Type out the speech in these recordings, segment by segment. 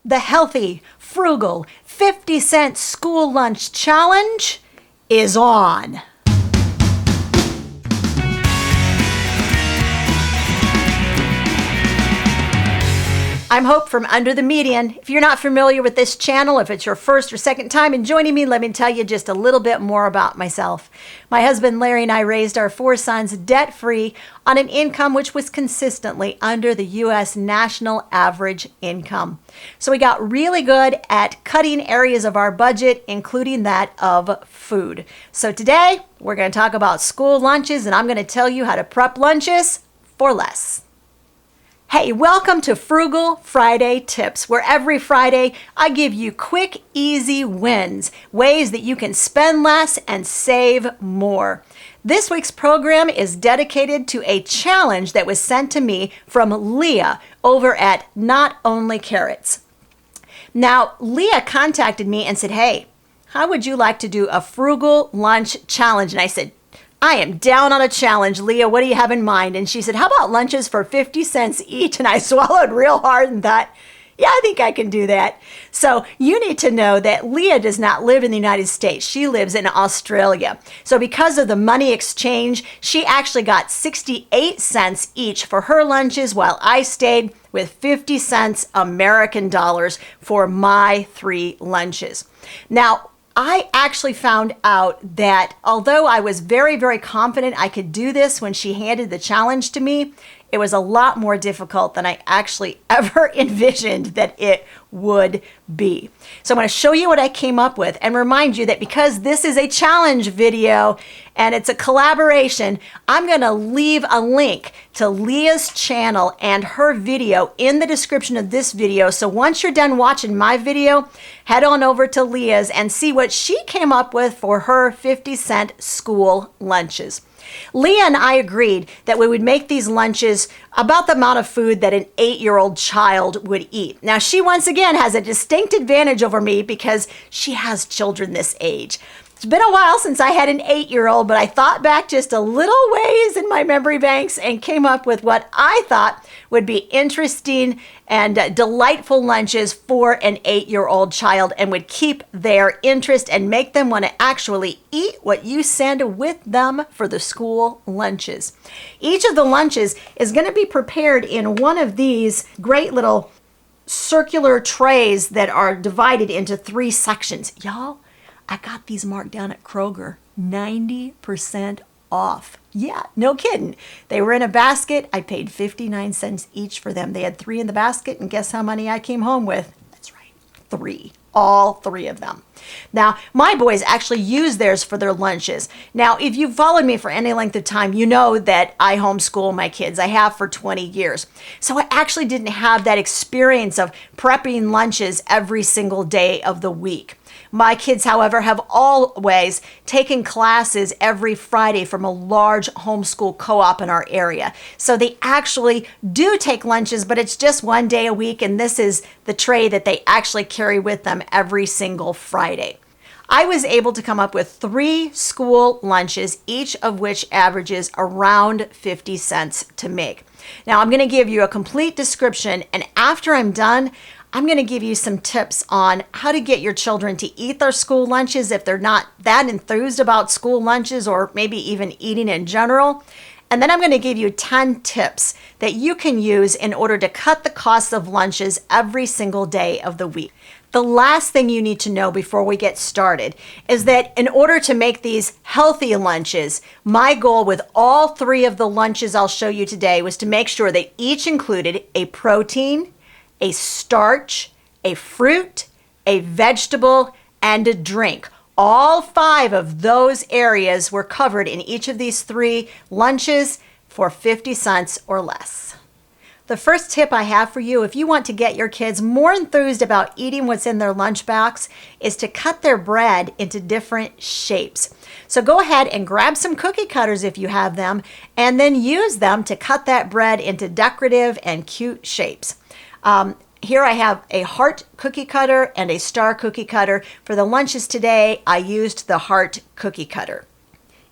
The healthy, frugal, 50-cent school lunch challenge is on. I'm Hope from Under the Median. If you're not familiar with this channel, if it's your first or second time in joining me, let me tell you just a little bit more about myself. My husband Larry and I raised our 4 sons debt-free on an income which was consistently under the U.S. national average income. So we got really good at cutting areas of our budget, including that of food. So today, we're going to talk about school lunches, and I'm going to tell you how to prep lunches for less. Hey, welcome to Frugal Friday Tips, where every Friday I give you quick, easy wins, ways that you can spend less and save more. This week's program is dedicated to a challenge that was sent to me from Leah over at Not Only Carrots. Now, Leah contacted me and said, hey, how would you like to do a frugal lunch challenge? And I said, I am down on a challenge, Leah. What do you have in mind? And she said, how about lunches for 50 cents each? And I swallowed real hard and thought, yeah, I think I can do that. So you need to know that Leah does not live in the United States. She lives in Australia. So because of the money exchange, she actually got 68 cents each for her lunches, while I stayed with 50 cents American dollars for my 3 lunches. Now, I actually found out that although I was very, very confident I could do this when she handed the challenge to me, it was a lot more difficult than I actually ever envisioned that it would be. So I'm going to show you what I came up with and remind you that because this is a challenge video and it's a collaboration, I'm going to leave a link to Leah's channel and her video in the description of this video. So once you're done watching my video, head on over to Leah's and see what she came up with for her 50-cent school lunches. Leah and I agreed that we would make these lunches about the amount of food that an 8-year-old child would eat. Now, she once again has a distinct advantage over me because she has children this age. It's been a while since I had an 8-year-old, but I thought back just a little ways in my memory banks and came up with what I thought would be interesting and delightful lunches for an 8-year-old child and would keep their interest and make them want to actually eat what you send with them for the school lunches. Each of the lunches is going to be prepared in one of these great little circular trays that are divided into 3 sections. Y'all, I got these marked down at Kroger, 90% off. Yeah, no kidding. They were in a basket. I paid 59 cents each for them. They had 3 in the basket, and guess how many I came home with? That's right, 3. All 3 of them. Now, my boys actually use theirs for their lunches. Now, if you've followed me for any length of time, you know that I homeschool my kids. I have for 20 years. So I actually didn't have that experience of prepping lunches every single day of the week. My kids, however, have always taken classes every Friday from a large homeschool co-op in our area. So they actually do take lunches, but it's just one day a week, and this is the tray that they actually carry with them every single Friday. I was able to come up with 3 school lunches, each of which averages around 50 cents to make. Now, I'm going to give you a complete description, and after I'm done, I'm going to give you some tips on how to get your children to eat their school lunches if they're not that enthused about school lunches or maybe even eating in general. And then I'm going to give you 10 tips that you can use in order to cut the cost of lunches every single day of the week. The last thing you need to know before we get started is that in order to make these healthy lunches, my goal with all 3 of the lunches I'll show you today was to make sure that each included a protein, a starch, a fruit, a vegetable, and a drink. All 5 of those areas were covered in each of these 3 lunches for 50 cents or less. The first tip I have for you, if you want to get your kids more enthused about eating what's in their lunchbox, is to cut their bread into different shapes. So go ahead and grab some cookie cutters if you have them, and then use them to cut that bread into decorative and cute shapes. Here I have a heart cookie cutter and a star cookie cutter. For the lunches today, I used the heart cookie cutter.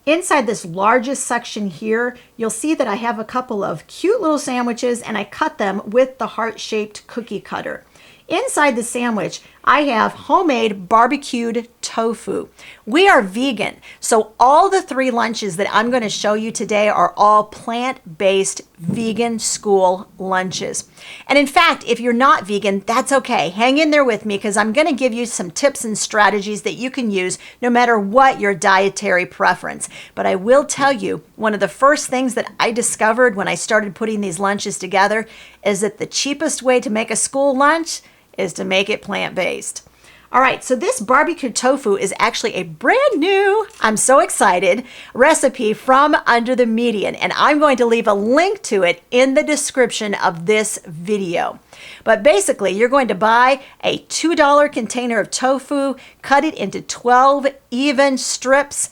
Inside this largest section here, you'll see that I have a couple of cute little sandwiches, and I cut them with the heart-shaped cookie cutter. Inside the sandwich, I have homemade barbecued tofu. We are vegan, so all the 3 lunches that I'm going to show you today are all plant-based vegan school lunches. And in fact, if you're not vegan, that's okay. Hang in there with me because I'm going to give you some tips and strategies that you can use no matter what your dietary preference. But I will tell you, one of the first things that I discovered when I started putting these lunches together is that the cheapest way to make a school lunch is to make it plant-based. All right, so this barbecue tofu is actually a brand new, I'm so excited, recipe from Under the Median, and I'm going to leave a link to it in the description of this video. But basically, you're going to buy a $2 container of tofu, cut it into 12 even strips,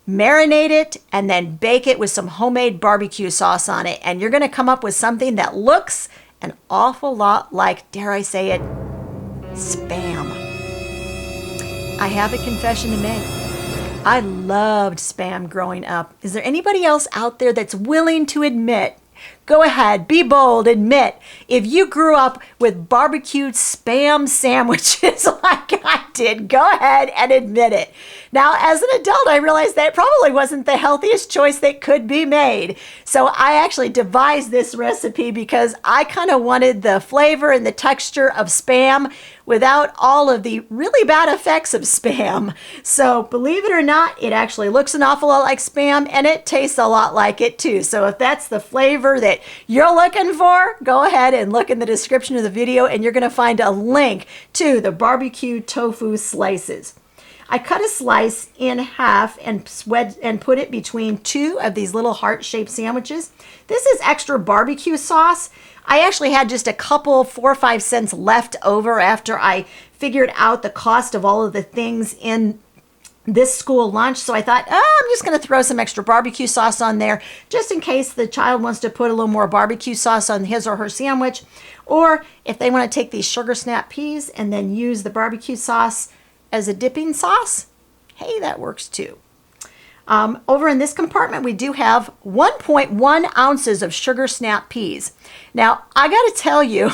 marinate it, and then bake it with some homemade barbecue sauce on it, and you're going to come up with something that looks an awful lot like, dare I say it, Spam. I have a confession to make. I loved Spam growing up. Is there anybody else out there that's willing to admit? Go ahead, be bold, admit if you grew up with barbecued Spam sandwiches like I did. Go ahead and admit it. Now, as an adult, I realized that probably wasn't the healthiest choice that could be made. So I actually devised this recipe because I kind of wanted the flavor and the texture of Spam without all of the really bad effects of Spam. So believe it or not, it actually looks an awful lot like Spam and it tastes a lot like it too. So if that's the flavor that you're looking for, go ahead and look in the description of the video and you're going to find a link to the barbecue tofu slices. I cut a slice in half and put it between 2 of these little heart-shaped sandwiches. This is extra barbecue sauce. I actually had just a couple, 4 or 5 cents left over after I figured out the cost of all of the things in this school lunch. So I thought, I'm just going to throw some extra barbecue sauce on there just in case the child wants to put a little more barbecue sauce on his or her sandwich. Or if they want to take these sugar snap peas and then use the barbecue sauce as a dipping sauce, hey, that works too. Over in this compartment, we do have 1.1 ounces of sugar snap peas. Now, I got to tell you,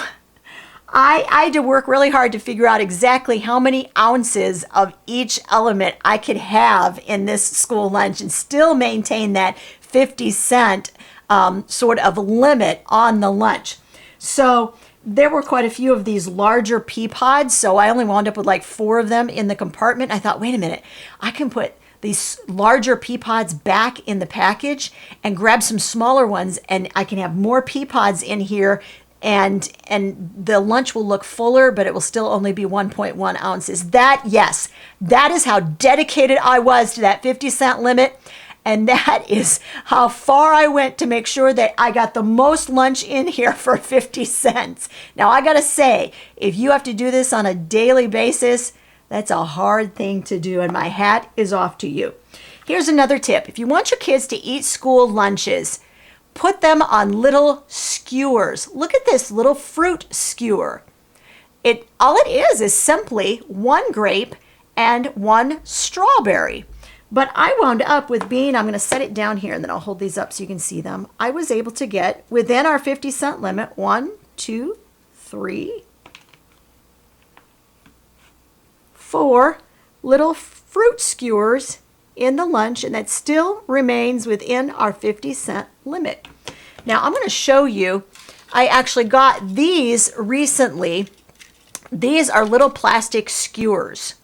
I had to work really hard to figure out exactly how many ounces of each element I could have in this school lunch and still maintain that 50-cent sort of limit on the lunch. So there were quite a few of these larger pea pods, so I only wound up with like 4 of them in the compartment. I thought, wait a minute, I can put these larger pea pods back in the package and grab some smaller ones, and I can have more pea pods in here, and the lunch will look fuller, but it will still only be 1.1 ounces. Yes, that is how dedicated I was to that 50-cent limit. And that is how far I went to make sure that I got the most lunch in here for 50 cents. Now, I got to say, if you have to do this on a daily basis, that's a hard thing to do, and my hat is off to you. Here's another tip. If you want your kids to eat school lunches, put them on little skewers. Look at this little fruit skewer. All it is simply 1 grape and 1 strawberry. But I wound up with being, I'm going to set it down here and then I'll hold these up so you can see them. I was able to get, within our 50-cent limit, 1, 2, 3, 4 little fruit skewers in the lunch, and that still remains within our 50-cent limit. Now I'm going to show you, I actually got these recently. These are little plastic skewers.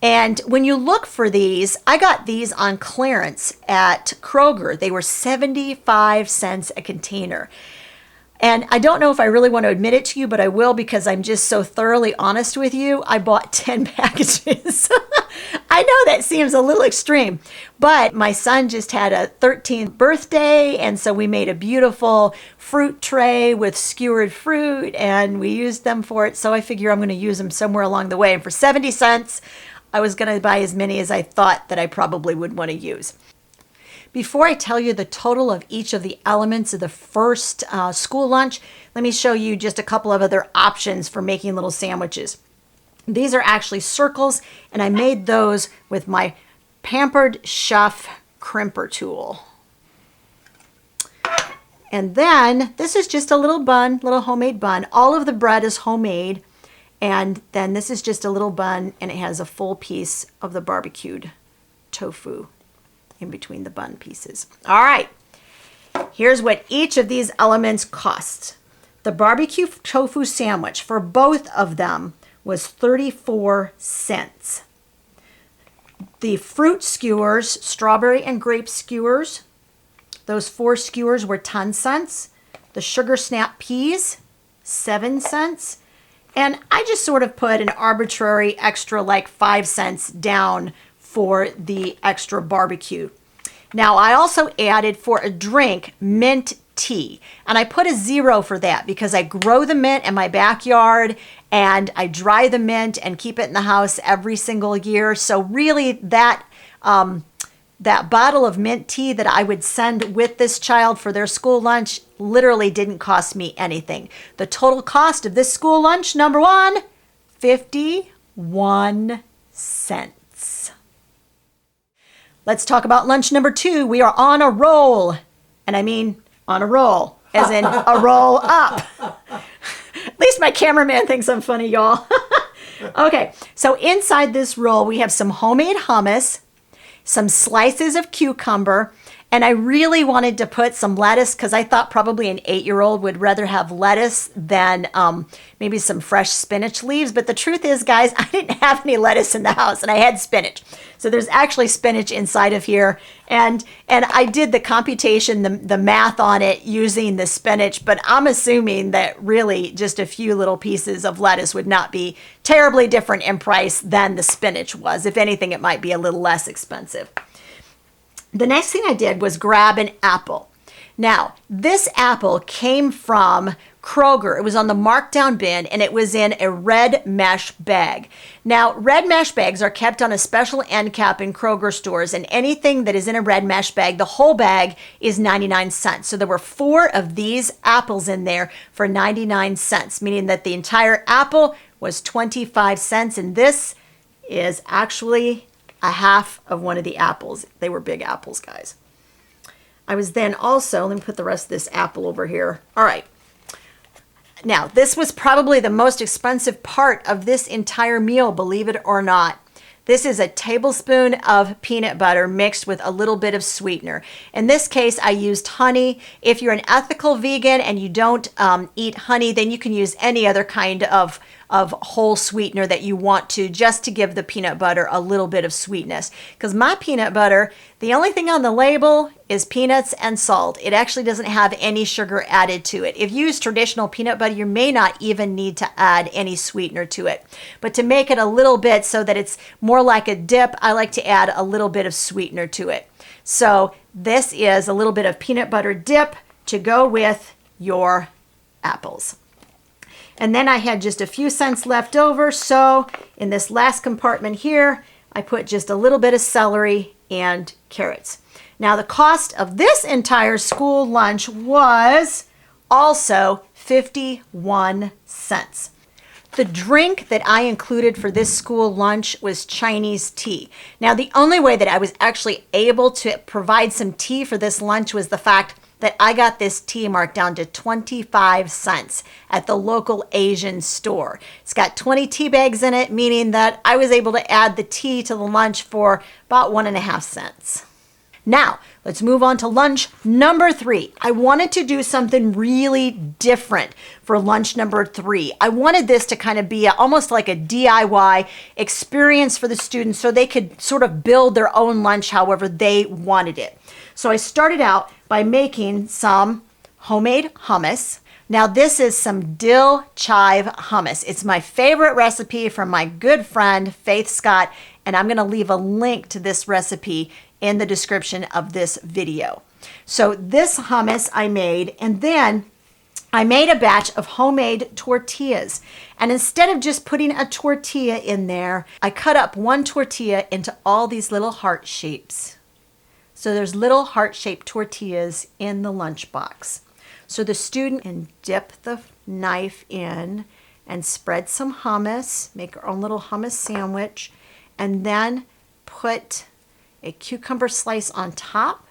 And when you look for these, I got these on clearance at Kroger. They were 75 cents a container. And I don't know if I really want to admit it to you, but I will because I'm just so thoroughly honest with you. I bought 10 packages. I know that seems a little extreme, but my son just had a 13th birthday, and so we made a beautiful fruit tray with skewered fruit, and we used them for it. So I figure I'm going to use them somewhere along the way. And for 70 cents, I was going to buy as many as I thought that I probably would want to use. Before I tell you the total of each of the elements of the first school lunch, let me show you just a couple of other options for making little sandwiches. These are actually circles, and I made those with my Pampered Chef crimper tool. And then this is just a little bun, little homemade bun. All of the bread is homemade. And then this is just a little bun, and it has a full piece of the barbecued tofu in between the bun pieces. All right, here's what each of these elements costs. The barbecue tofu sandwich for both of them was 34 cents. The fruit skewers, strawberry and grape skewers, those 4 skewers were 10 cents. The sugar snap peas, 7 cents. And I just sort of put an arbitrary extra like 5 cents down for the extra barbecue. Now I also added for a drink mint tea, and I put a 0 for that because I grow the mint in my backyard and I dry the mint and keep it in the house every single year. So really that bottle of mint tea that I would send with this child for their school lunch literally didn't cost me anything. The total cost of this school lunch, number one, 51 cents. Let's talk about lunch number 2. We are on a roll. And I mean on a roll, as in a roll up. At least my cameraman thinks I'm funny, y'all. Okay, so inside this roll, we have some homemade hummus, some slices of cucumber, and I really wanted to put some lettuce because I thought probably an 8-year-old would rather have lettuce than maybe some fresh spinach leaves. But the truth is, guys, I didn't have any lettuce in the house, and I had spinach. So there's actually spinach inside of here. And I did the computation, the math on it using the spinach, but I'm assuming that really just a few little pieces of lettuce would not be terribly different in price than the spinach was. If anything, it might be a little less expensive. The next thing I did was grab an apple. Now, this apple came from Kroger. It was on the markdown bin, and it was in a red mesh bag. Now, red mesh bags are kept on a special end cap in Kroger stores, and anything that is in a red mesh bag, the whole bag is 99 cents. So there were 4 of these apples in there for 99 cents, meaning that the entire apple was 25 cents, and this is actually a half of one of the apples. They were big apples, guys. I was then also, let me put the rest of this apple over here. All right. Now, this was probably the most expensive part of this entire meal, believe it or not. This is a tablespoon of peanut butter mixed with a little bit of sweetener. In this case, I used honey. If you're an ethical vegan and you don't eat honey, then you can use any other kind of whole sweetener that you want to, just to give the peanut butter a little bit of sweetness. Because my peanut butter, the only thing on the label is peanuts and salt. It actually doesn't have any sugar added to it. If you use traditional peanut butter, you may not even need to add any sweetener to it. But to make it a little bit so that it's more like a dip, I like to add a little bit of sweetener to it. So this is a little bit of peanut butter dip to go with your apples. And then I had just a few cents left over, so in this last compartment here, I put just a little bit of celery and carrots. Now the cost of this entire school lunch was also 51 cents. The drink that I included for this school lunch was Chinese tea. Now the only way that I was actually able to provide some tea for this lunch was the fact that I got this tea marked down to 25 cents at the local Asian store. It's got 20 tea bags in it, meaning that I was able to add the tea to the lunch for about 1.5 cents. Now, let's move on to lunch number 3. I wanted to do something really different for lunch number 3. I wanted this to kind of be almost like a DIY experience for the students so they could sort of build their own lunch however they wanted it. So I started out by making some homemade hummus. Now this is some dill chive hummus. It's my favorite recipe from my good friend Faith Scott, and I'm going to leave a link to this recipe in the description of this video. So this hummus I made, and then I made a batch of homemade tortillas. And instead of just putting a tortilla in there, I cut up one tortilla into all these little heart shapes. So there's little heart-shaped tortillas in the lunchbox. So the student can dip the knife in and spread some hummus, make our own little hummus sandwich, and then put a cucumber slice on top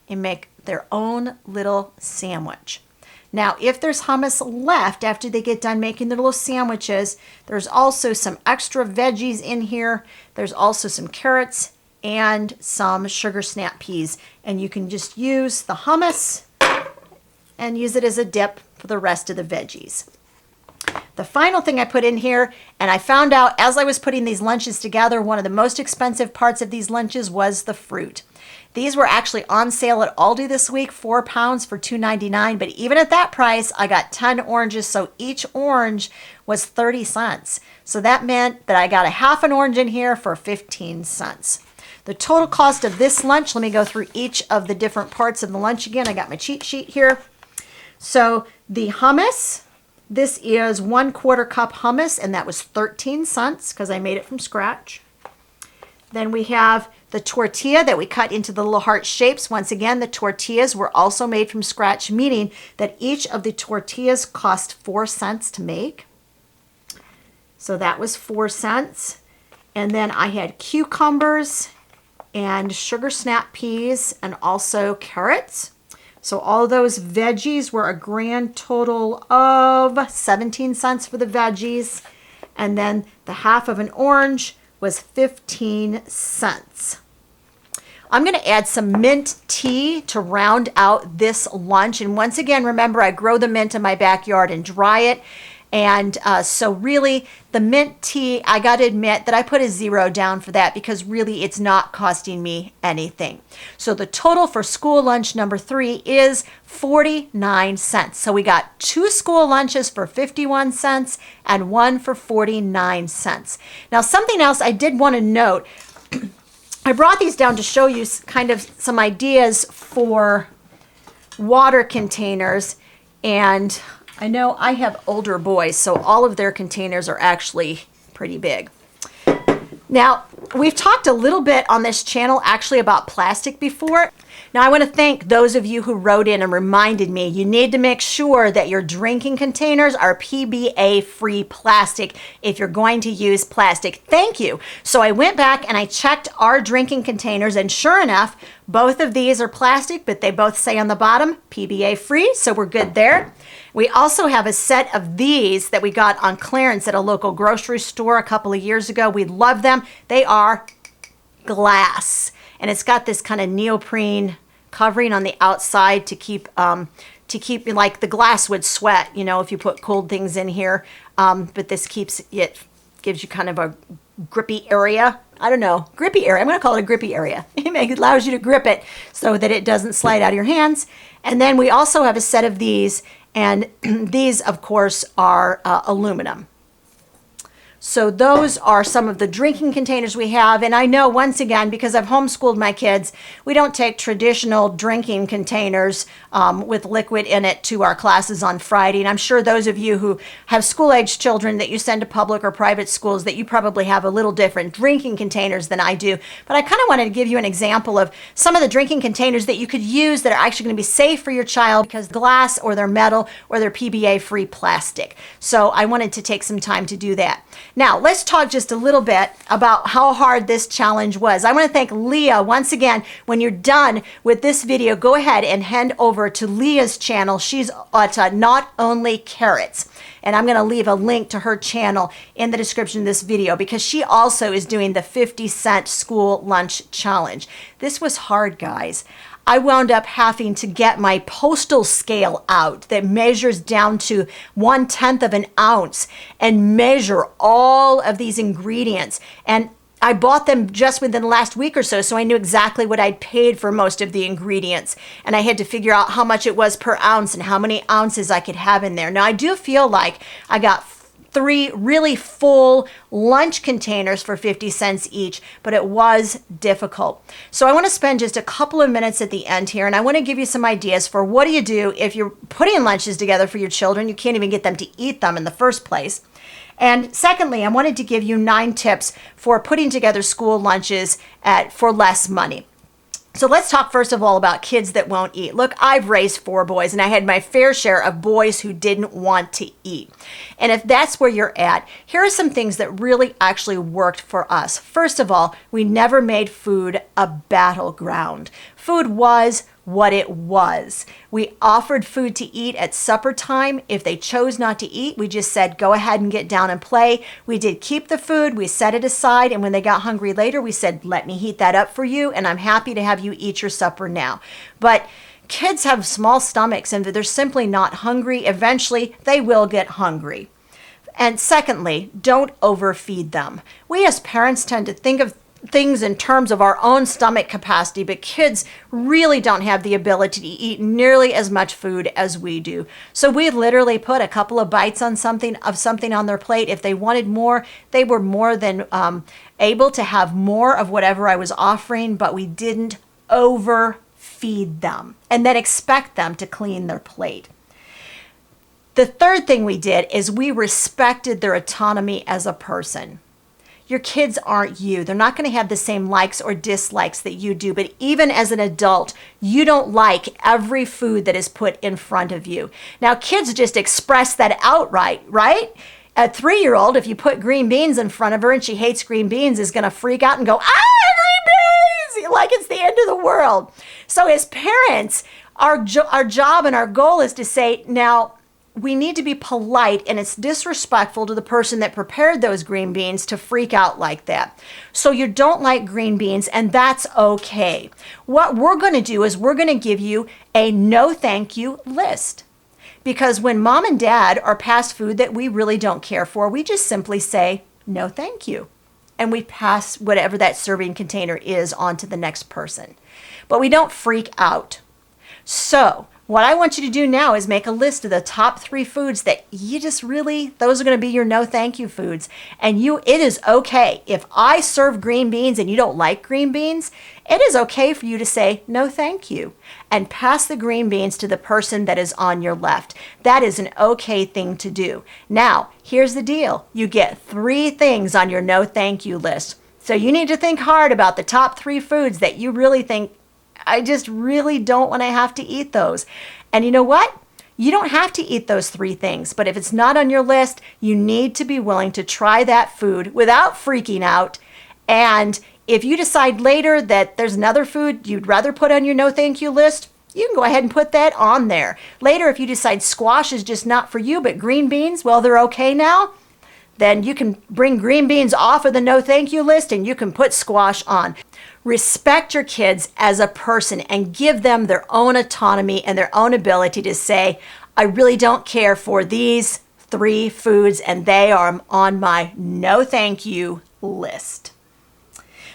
and make their own little sandwich. Now, if there's hummus left after they get done making their little sandwiches, there's also some extra veggies in here. There's also some carrots and some sugar snap peas. And you can just use the hummus and use it as a dip for the rest of the veggies. The final thing I put in here, and I found out as I was putting these lunches together, one of the most expensive parts of these lunches was the fruit. These were actually on sale at Aldi this week, 4 pounds for $2.99. But even at that price, I got 10 oranges, so each orange was 30 cents. So that meant that I got a half an orange in here for 15 cents. The total cost of this lunch, let me go through each of the different parts of the lunch again. I got my cheat sheet here. So the hummus, this is 1/4 cup hummus, and that was 13 cents because I made it from scratch. Then we have the tortilla that we cut into the little heart shapes. Once again, the tortillas were also made from scratch, meaning that each of the tortillas cost 4 cents to make. So that was 4 cents. And then I had cucumbers and sugar snap peas and also carrots. So all those veggies were a grand total of 17 cents for the veggies. And then the half of an orange was 15 cents. I'm going to add some mint tea to round out this lunch. And once again, remember, I grow the mint in my backyard and dry it. And so really, the mint tea, I got to admit that I put a 0 down for that because really it's not costing me anything. So the total for school lunch number 3 is 49 cents. So we got 2 school lunches for 51 cents and 1 for 49 cents. Now, something else I did want to note, I brought these down to show you kind of some ideas for water containers. And I know I have older boys, so all of their containers are actually pretty big. Now, we've talked a little bit on this channel actually about plastic before. Now, I want to thank those of you who wrote in and reminded me you need to make sure that your drinking containers are PBA-free plastic if you're going to use plastic. Thank you. So I went back and I checked our drinking containers, and sure enough, both of these are plastic, but they both say on the bottom PBA-free, so we're good there. We also have a set of these that we got on clearance at a local grocery store a couple of years ago. We love them. They are glass, and it's got this kind of neoprene covering on the outside to keep like the glass would sweat, you know, if you put cold things in here. But this gives you kind of a grippy area. I don't know, grippy area. I'm going to call it a grippy area. It allows you to grip it so that it doesn't slide out of your hands. And then we also have a set of these, and these, of course, are aluminum. So those are some of the drinking containers we have. And I know, once again, because I've homeschooled my kids, we don't take traditional drinking containers with liquid in it to our classes on Friday. And I'm sure those of you who have school-age children that you send to public or private schools, that you probably have a little different drinking containers than I do. But I kind of wanted to give you an example of some of the drinking containers that you could use that are actually going to be safe for your child because glass or they're metal or they're PBA-free plastic. So I wanted to take some time to do that. Now, let's talk just a little bit about how hard this challenge was. I want to thank Leah once again. When you're done with this video, go ahead and head over to Leah's channel. She's at Not Only Carrots. And I'm going to leave a link to her channel in the description of this video because she also is doing the 50-cent school lunch challenge. This was hard, guys. I wound up having to get my postal scale out that measures down to 1/10 of an ounce and measure all of these ingredients. And I bought them just within the last week or so I knew exactly what I'd paid for most of the ingredients. And I had to figure out how much it was per ounce and how many ounces I could have in there. Now, I do feel like I got 3 really full lunch containers for 50 cents each, but it was difficult. So I want to spend just a couple of minutes at the end here, and I want to give you some ideas for what do you do if you're putting lunches together for your children. You can't even get them to eat them in the first place. And secondly, I wanted to give you 9 tips for putting together school lunches for less money. So let's talk first of all about kids that won't eat. Look, I've raised 4 boys and I had my fair share of boys who didn't want to eat. And if that's where you're at, here are some things that really actually worked for us. First of all, we never made food a battleground. Food was what it was. We offered food to eat at supper time. If they chose not to eat, we just said, go ahead and get down and play. We did keep the food, we set it aside, and when they got hungry later, we said, let me heat that up for you, and I'm happy to have you eat your supper now. But kids have small stomachs, and they're simply not hungry. Eventually, they will get hungry. And secondly, don't overfeed them. We as parents tend to think of things in terms of our own stomach capacity, but kids really don't have the ability to eat nearly as much food as we do. So we literally put a couple of bites on something on their plate. If they wanted more, they were more than able to have more of whatever I was offering, but we didn't overfeed them and then expect them to clean their plate. The third thing we did is we respected their autonomy as a person. Your kids aren't you. They're not going to have the same likes or dislikes that you do. But even as an adult, you don't like every food that is put in front of you. Now, kids just express that outright, right? A 3-year-old, if you put green beans in front of her and she hates green beans, is going to freak out and go, green beans! Like it's the end of the world. So as parents, our job and our goal is to say, now, we need to be polite, and it's disrespectful to the person that prepared those green beans to freak out like that. So you don't like green beans, and that's okay. What we're going to do is we're going to give you a no thank you list. Because when mom and dad are past food that we really don't care for, we just simply say, no thank you. And we pass whatever that serving container is on to the next person. But we don't freak out. So what I want you to do now is make a list of the top 3 foods that you just really, those are going to be your no thank you foods. And it is okay. If I serve green beans and you don't like green beans, it is okay for you to say no thank you and pass the green beans to the person that is on your left. That is an okay thing to do. Now, here's the deal. You get 3 things on your no thank you list. So you need to think hard about the top 3 foods that you really think, I just really don't want to have to eat those. And you know what? You don't have to eat those 3 things, but if it's not on your list, you need to be willing to try that food without freaking out. And if you decide later that there's another food you'd rather put on your no thank you list, you can go ahead and put that on there. Later, if you decide squash is just not for you, but green beans, well, they're okay now, then you can bring green beans off of the no thank you list and you can put squash on. Respect your kids as a person and give them their own autonomy and their own ability to say, I really don't care for these 3 foods and they are on my no thank you list.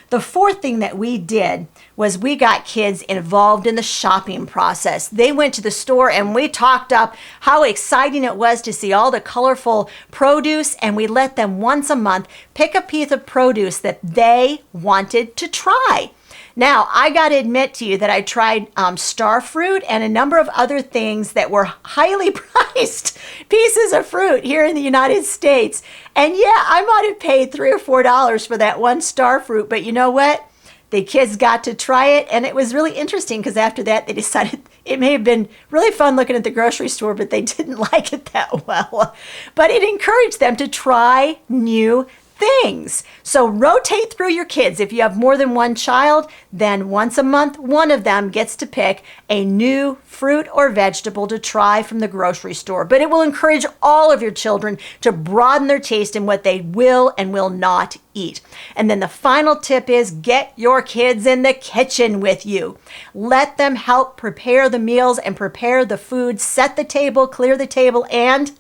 The 4th thing that we did was we got kids involved in the shopping process. They went to the store and we talked up how exciting it was to see all the colorful produce, and we let them once a month pick a piece of produce that they wanted to try. Now, I got to admit to you that I tried star fruit and a number of other things that were highly priced pieces of fruit here in the United States. And yeah, I might have paid $3 or $4 for that one star fruit, but you know what? The kids got to try it, and it was really interesting because after that, they decided it may have been really fun looking at the grocery store, but they didn't like it that well. But it encouraged them to try new things. So rotate through your kids. If you have more than one child, then once a month, one of them gets to pick a new fruit or vegetable to try from the grocery store. But it will encourage all of your children to broaden their taste in what they will and will not eat. And then the final tip is get your kids in the kitchen with you. Let them help prepare the meals and prepare the food, set the table, clear the table, and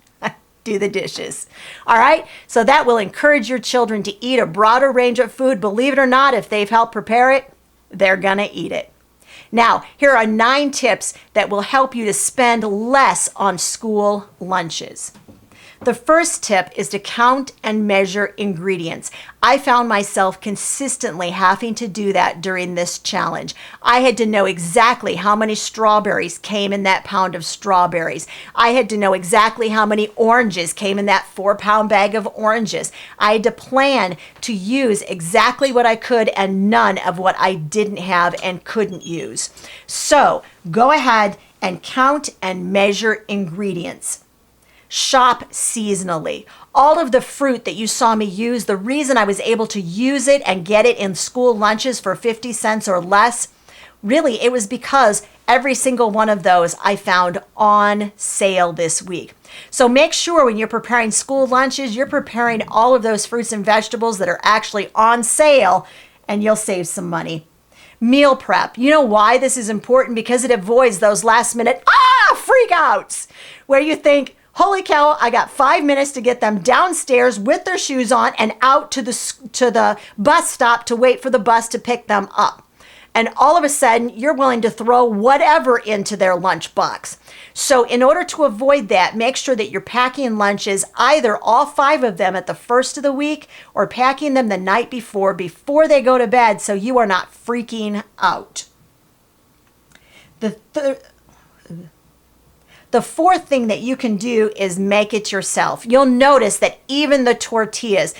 do the dishes. All right? So that will encourage your children to eat a broader range of food. Believe it or not, if they've helped prepare it, they're going to eat it. Now, here are 9 tips that will help you to spend less on school lunches. The first tip is to count and measure ingredients. I found myself consistently having to do that during this challenge. I had to know exactly how many strawberries came in that pound of strawberries. I had to know exactly how many oranges came in that 4-pound bag of oranges. I had to plan to use exactly what I could and none of what I didn't have and couldn't use. So go ahead and count and measure ingredients. Shop seasonally. All of the fruit that you saw me use, the reason I was able to use it and get it in school lunches for 50 cents or less, really it was because Every single one of those I found on sale this week. So make sure when you're preparing school lunches, you're preparing all of those fruits and vegetables that are actually on sale, and you'll save some money. Meal prep. You know why this is important? Because it avoids those last minute freak outs where you think, holy cow, I got 5 minutes to get them downstairs with their shoes on and out to the bus stop to wait for the bus to pick them up. And all of a sudden, you're willing to throw whatever into their lunchbox. So in order to avoid that, make sure that you're packing lunches, either all 5 of them at the first of the week or packing them the night before they go to bed, so you are not freaking out. The fourth thing that you can do is make it yourself. You'll notice that even the tortillas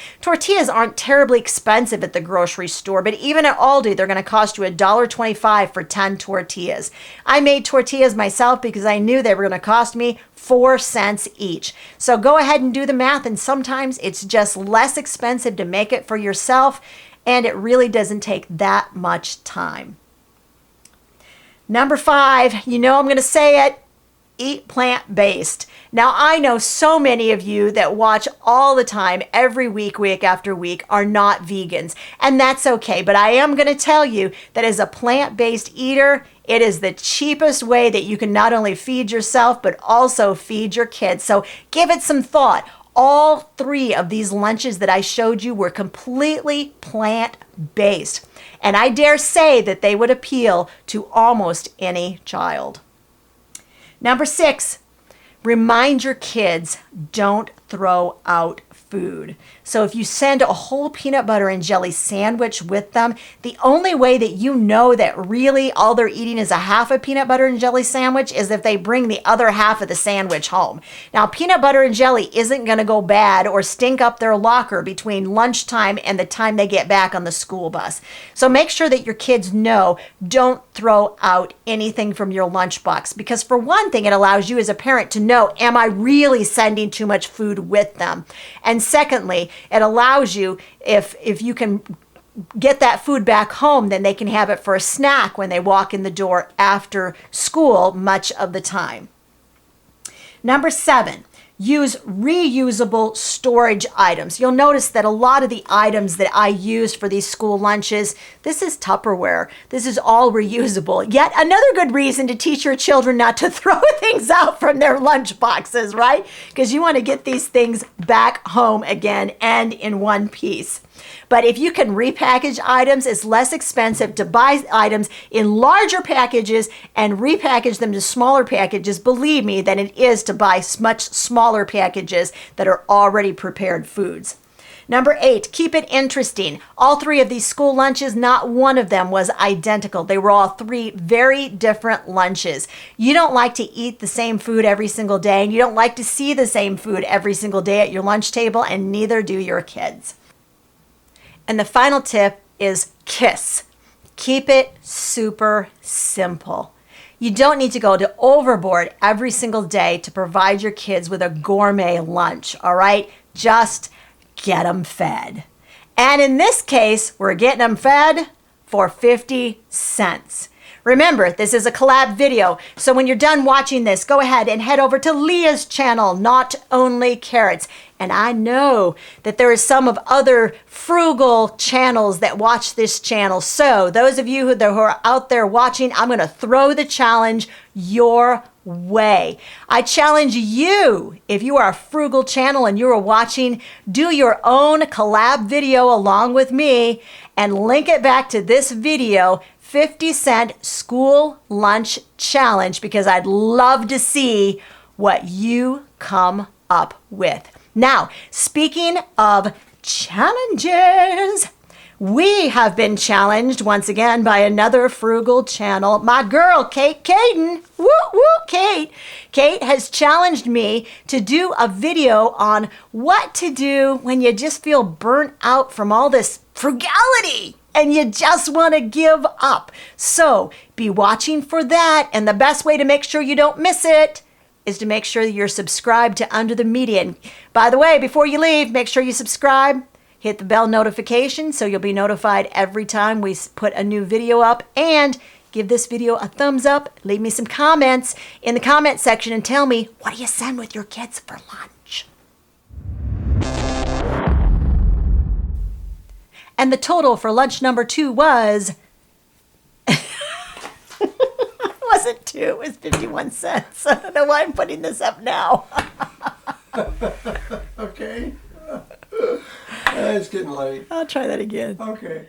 aren't terribly expensive at the grocery store, but even at Aldi, they're going to cost you $1.25 for 10 tortillas. I made tortillas myself because I knew they were going to cost me 4 cents each. So go ahead and do the math, and sometimes it's just less expensive to make it for yourself, and it really doesn't take that much time. Number 5, you know I'm going to say it. Eat plant-based. Now, I know so many of you that watch all the time, every week, week after week, are not vegans, and that's okay. But I am going to tell you that as a plant-based eater, it is the cheapest way that you can not only feed yourself, but also feed your kids. So give it some thought. All 3 of these lunches that I showed you were completely plant-based, and I dare say that they would appeal to almost any child. Number 6, remind your kids, don't throw out food. So if you send a whole peanut butter and jelly sandwich with them, the only way that you know that really all they're eating is a half a peanut butter and jelly sandwich is if they bring the other half of the sandwich home. Now, peanut butter and jelly isn't going to go bad or stink up their locker between lunchtime and the time they get back on the school bus. So make sure that your kids know, don't throw out anything from your lunchbox, because for one thing, it allows you as a parent to know, am I really sending too much food with them? And secondly, it allows you, if you can get that food back home, then they can have it for a snack when they walk in the door after school much of the time. Number 7, use reusable storage items. You'll notice that a lot of the items that I use for these school lunches, this is Tupperware. This is all reusable. Yet another good reason to teach your children not to throw things out from their lunch boxes, right? Because you want to get these things back home again and in one piece. But if you can repackage items, it's less expensive to buy items in larger packages and repackage them to smaller packages, believe me, than it is to buy much smaller packages that are already prepared foods. Number 8, keep it interesting. All 3 of these school lunches, not one of them was identical. They were all 3 very different lunches. You don't like to eat the same food every single day, and you don't like to see the same food every single day at your lunch table, and neither do your kids. And the final tip is KISS. Keep it super simple. You don't need to go overboard every single day to provide your kids with a gourmet lunch, all right? Just get them fed. And in this case, we're getting them fed for 50 cents. Remember, this is a collab video, so when you're done watching this, go ahead and head over to Leah's channel, Not Only Carrots. And I know that there is some of other frugal channels that watch this channel. So those of you who are out there watching, I'm going to throw the challenge your way. I challenge you, if you are a frugal channel and you are watching, do your own collab video along with me and link it back to this video, 50-cent school lunch challenge, because I'd love to see what you come up with. Now, speaking of challenges, we have been challenged once again by another frugal channel. My girl, Kate Caden. Woo, woo, Kate. Kate has challenged me to do a video on what to do when you just feel burnt out from all this frugality and you just want to give up. So be watching for that. And the best way to make sure you don't miss it is to make sure that you're subscribed to Under the Media. And by the way, before you leave, make sure you subscribe. Hit the bell notification so you'll be notified every time we put a new video up. And Give this video a thumbs up. Leave me some comments in the comment section and tell me, what do you send with your kids for lunch? And the total for lunch number 2 was... it wasn't 2, it was 51 cents. I don't know why I'm putting this up now. Okay. It's getting late. I'll try that again. Okay.